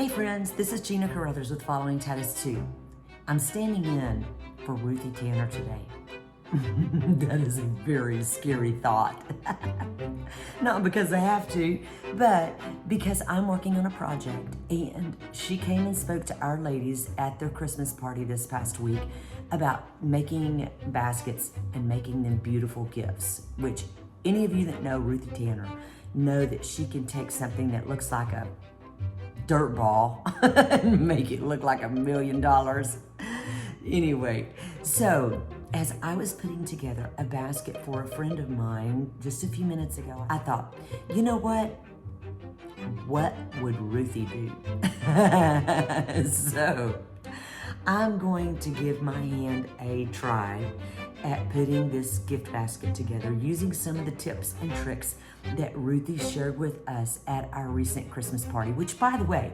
Hey friends, this is Gina Carruthers with Following Titus 2. I'm standing in for Ruthie Tanner today. That is a very scary thought. Not because I have to, but because I'm working on a project, and she came and spoke to our ladies at their Christmas party this past week about making baskets and making them beautiful gifts, which any of you that know Ruthie Tanner know that she can take something that looks like a dirt ball and make it look like $1 million. Anyway, so as I was putting together a basket for a friend of mine just a few minutes ago, I thought, you know what? What would Ruthie do? So I'm going to give my hand a try at putting this gift basket together using some of the tips and tricks that Ruthie shared with us at our recent Christmas party, which, by the way,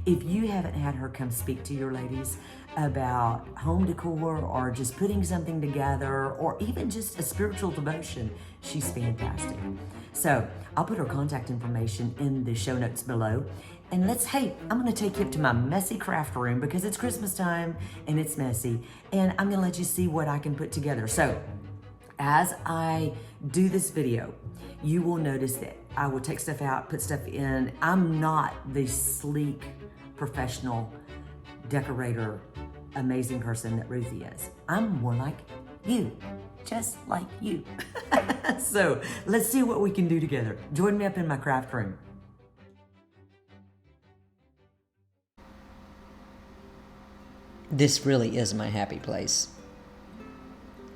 if you haven't had her come speak to your ladies about home decor or just putting something together or even just a spiritual devotion, she's fantastic. So I'll put her contact information in the show notes below. And I'm gonna take you up to my messy craft room because it's Christmas time and it's messy. And I'm gonna let you see what I can put together. So as I do this video, you will notice that I will take stuff out, put stuff in. I'm not the sleek, professional decorator, amazing person that Ruthie is. I'm more like you, just like you. So let's see what we can do together. Join me up in my craft room. This really is my happy place.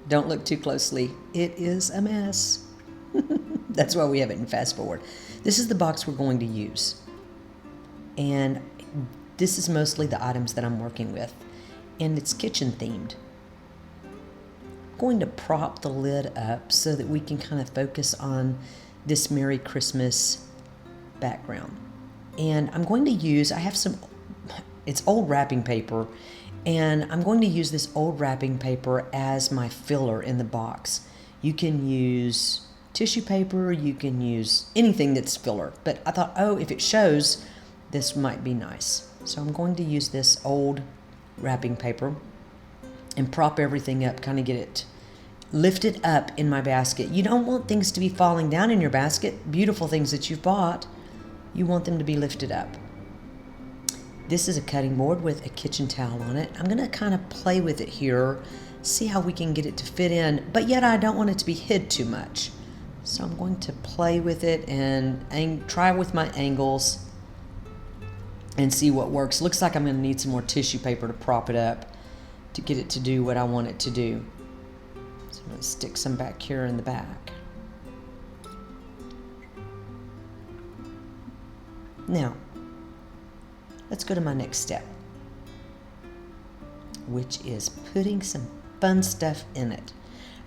Don't look too closely. It is a mess. That's why we have it in fast forward. This is the box we're going to use. And this is mostly the items that I'm working with. And it's kitchen themed. I'm going to prop the lid up so that we can kind of focus on this Merry Christmas background. And I'm going to use, it's old wrapping paper, and I'm going to use this old wrapping paper as my filler in the box. You can use tissue paper, you can use anything that's filler, but I thought, if it shows, this might be nice. So I'm going to use this old wrapping paper and prop everything up, kind of get it lifted up in my basket. You don't want things to be falling down in your basket, beautiful things that you've bought. You want them to be lifted up. This is a cutting board with a kitchen towel on it. I'm gonna kind of play with it here, see how we can get it to fit in, but yet I don't want it to be hid too much. So I'm going to play with it and try with my angles and see what works. Looks like I'm gonna need some more tissue paper to prop it up to get it to do what I want it to do. So I'm gonna stick some back here in the back. Now, let's go to my next step, which is putting some fun stuff in it.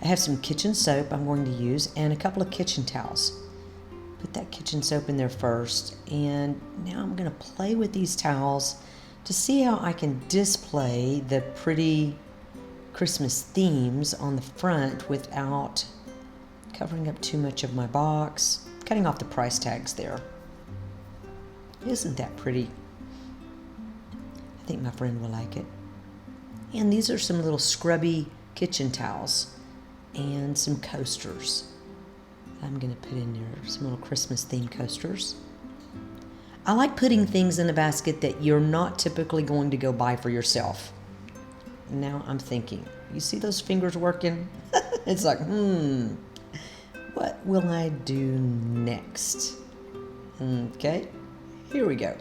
I have some kitchen soap I'm going to use and a couple of kitchen towels. Put that kitchen soap in there first, and now I'm going to play with these towels to see how I can display the pretty Christmas themes on the front without covering up too much of my box, cutting off the price tags there. Isn't that pretty? I think my friend will like it. And these are some little scrubby kitchen towels and some coasters. I'm going to put in there some little Christmas themed coasters. I like putting things in a basket that you're not typically going to go buy for yourself. Now I'm thinking, you see those fingers working? It's like, what will I do next? Okay, here we go.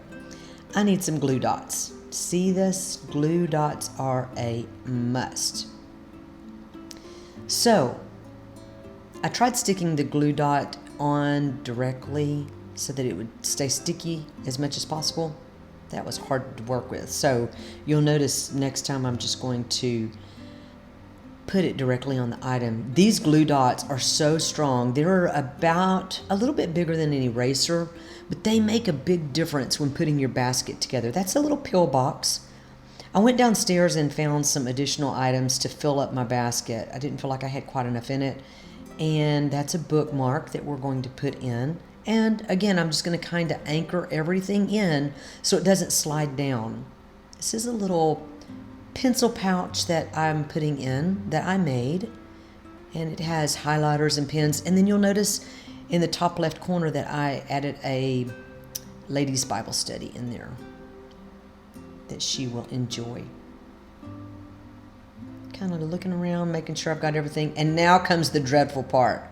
I need some glue dots. See this? Glue dots are a must. So I tried sticking the glue dot on directly so that it would stay sticky as much as possible. That was hard to work with. So you'll notice next time I'm just going to put it directly on the item. These glue dots are so strong. They're about a little bit bigger than an eraser, but they make a big difference when putting your basket together. That's a little pill box. I went downstairs and found some additional items to fill up my basket. I didn't feel like I had quite enough in it. And that's a bookmark that we're going to put in. And again, I'm just going to kind of anchor everything in so it doesn't slide down. This is a little pencil pouch that I'm putting in that I made. And it has highlighters and pens. And then you'll notice in the top left corner that I added a ladies' Bible study in there that she will enjoy. Kind of looking around, making sure I've got everything. And now comes the dreadful part.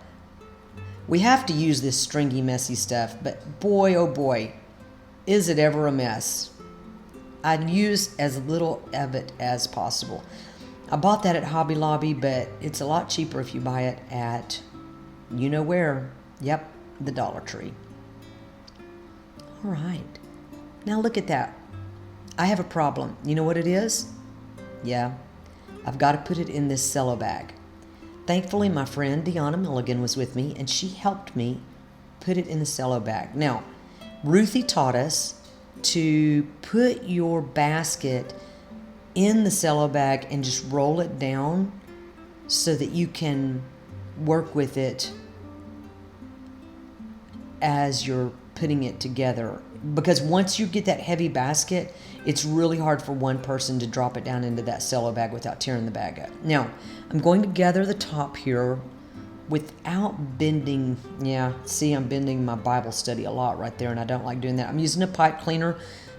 We have to use this stringy, messy stuff, but boy, oh boy, is it ever a mess. I'd use as little of it as possible. I bought that at Hobby Lobby, but it's a lot cheaper if you buy it at, you know where. Yep, the Dollar Tree. All right. Now look at that. I have a problem. You know what it is? Yeah, I've got to put it in this cello bag. Thankfully, my friend Deanna Milligan was with me, and she helped me put it in the cello bag. Now, Ruthie taught us to put your basket in the cello bag and just roll it down so that you can work with it as you're putting it together. Because once you get that heavy basket, it's really hard for one person to drop it down into that cello bag without tearing the bag up. Now, I'm going to gather the top here without bending. Yeah, see, I'm bending my Bible study a lot right there, and I don't like doing that. I'm using a pipe cleaner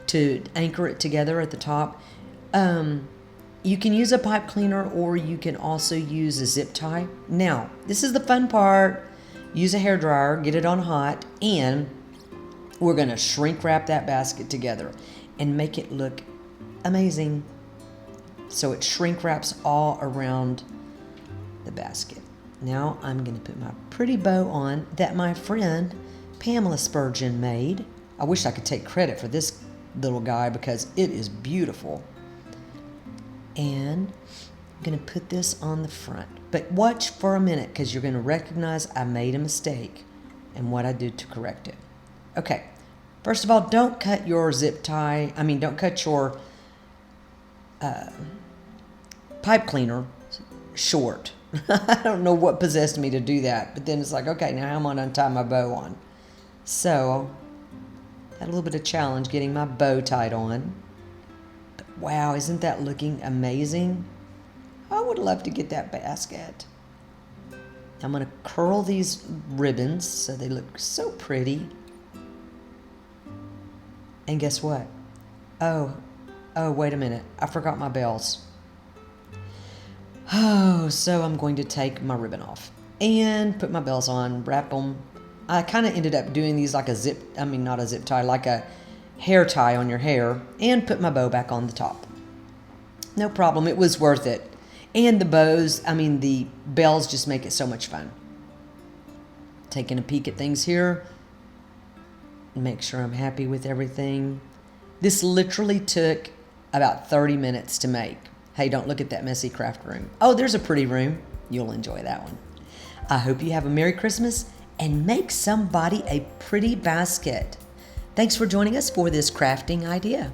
to anchor it together at the top. You can use a pipe cleaner, or you can also use a zip tie. Now, this is the fun part. Use a hairdryer, get it on hot, and we're going to shrink wrap that basket together and make it look amazing. So it shrink wraps all around the basket. Now I'm going to put my pretty bow on that my friend Pamela Spurgeon made. I wish I could take credit for this little guy because it is beautiful. And I'm going to put this on the front. But watch for a minute because you're going to recognize I made a mistake and what I did to correct it. Okay, first of all, don't cut your don't cut your pipe cleaner short. I don't know what possessed me to do that, but then it's like, okay, now I'm going to untie my bow on. So, had a little bit of challenge getting my bow tied on. But wow, isn't that looking amazing? I would love to get that basket. I'm going to curl these ribbons so they look so pretty. And guess what? Oh, wait a minute. I forgot my bells. Oh, so I'm going to take my ribbon off and put my bells on, wrap them. I kind of ended up doing these like not a zip tie, like a hair tie on your hair, and put my bow back on the top. No problem. It was worth it. And the bells just make it so much fun. Taking a peek at things here. Make sure I'm happy with everything. This literally took about 30 minutes to make. Hey, don't look at that messy craft room. Oh, there's a pretty room. You'll enjoy that one. I hope you have a Merry Christmas and make somebody a pretty basket. Thanks for joining us for this crafting idea.